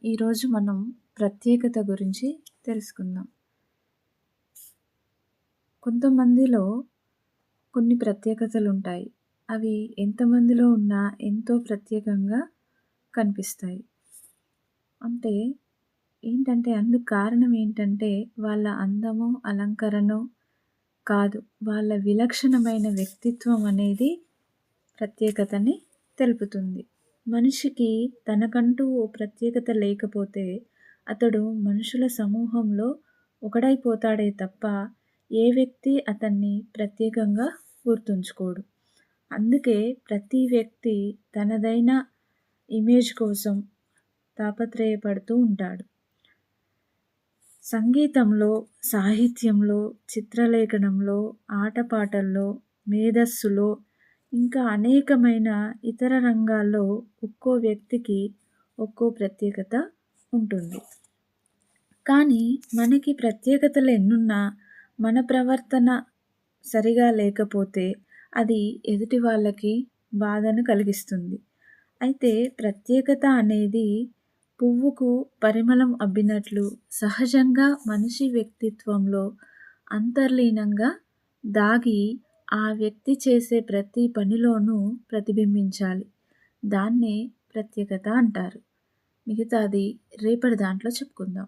ఈరోజు మనం ప్రత్యేకత గురించి తెలుసుకుందాం. కొంతమందిలో కొన్ని ప్రత్యేకతలుంటాయి. అవి ఎంతమందిలో ఉన్నా ఎంతో ప్రత్యేకంగా కనిపిస్తాయి. అంటే అందుకు కారణం ఏంటంటే వాళ్ళ అందమో, అలంకరణో కాదు. వాళ్ళ విలక్షణమైన వ్యక్తిత్వం అనేది ప్రత్యేకతని తెలుపుతుంది. మనిషికి తనకంటూ ఓ ప్రత్యేకత లేకపోతే అతడు మనుషుల సమూహంలో ఒకడైపోతాడే తప్ప ఏ వ్యక్తి అతన్ని ప్రత్యేకంగా గుర్తుంచుకోడు. అందుకే ప్రతి వ్యక్తి తనదైన ఇమేజ్ కోసం తాపత్రయపడుతూ ఉంటాడు. సంగీతంలో, సాహిత్యంలో, చిత్రలేఖనంలో, ఆటపాటల్లో, మేధస్సులో ఇంకా అనేకమైన ఇతర రంగాల్లో ఒక్కో వ్యక్తికి ఒక్కో ప్రత్యేకత ఉంటుంది. కానీ మనకి ప్రత్యేకతలు ఎన్నున్నా మన ప్రవర్తన సరిగా లేకపోతే అది ఎదుటి వాళ్ళకి బాధను కలిగిస్తుంది. అయితే ప్రత్యేకత అనేది పువ్వుకు పరిమళం అబ్బినట్లు సహజంగా మనిషి వ్యక్తిత్వంలో అంతర్లీనంగా దాగి ఆ వ్యక్తి చేసే ప్రతి పనిలోనూ ప్రతిబింబించాలి. దాన్నే ప్రత్యేకత అంటారు. మిగతాది రేపటి దాంట్లో చెప్పుకుందాం.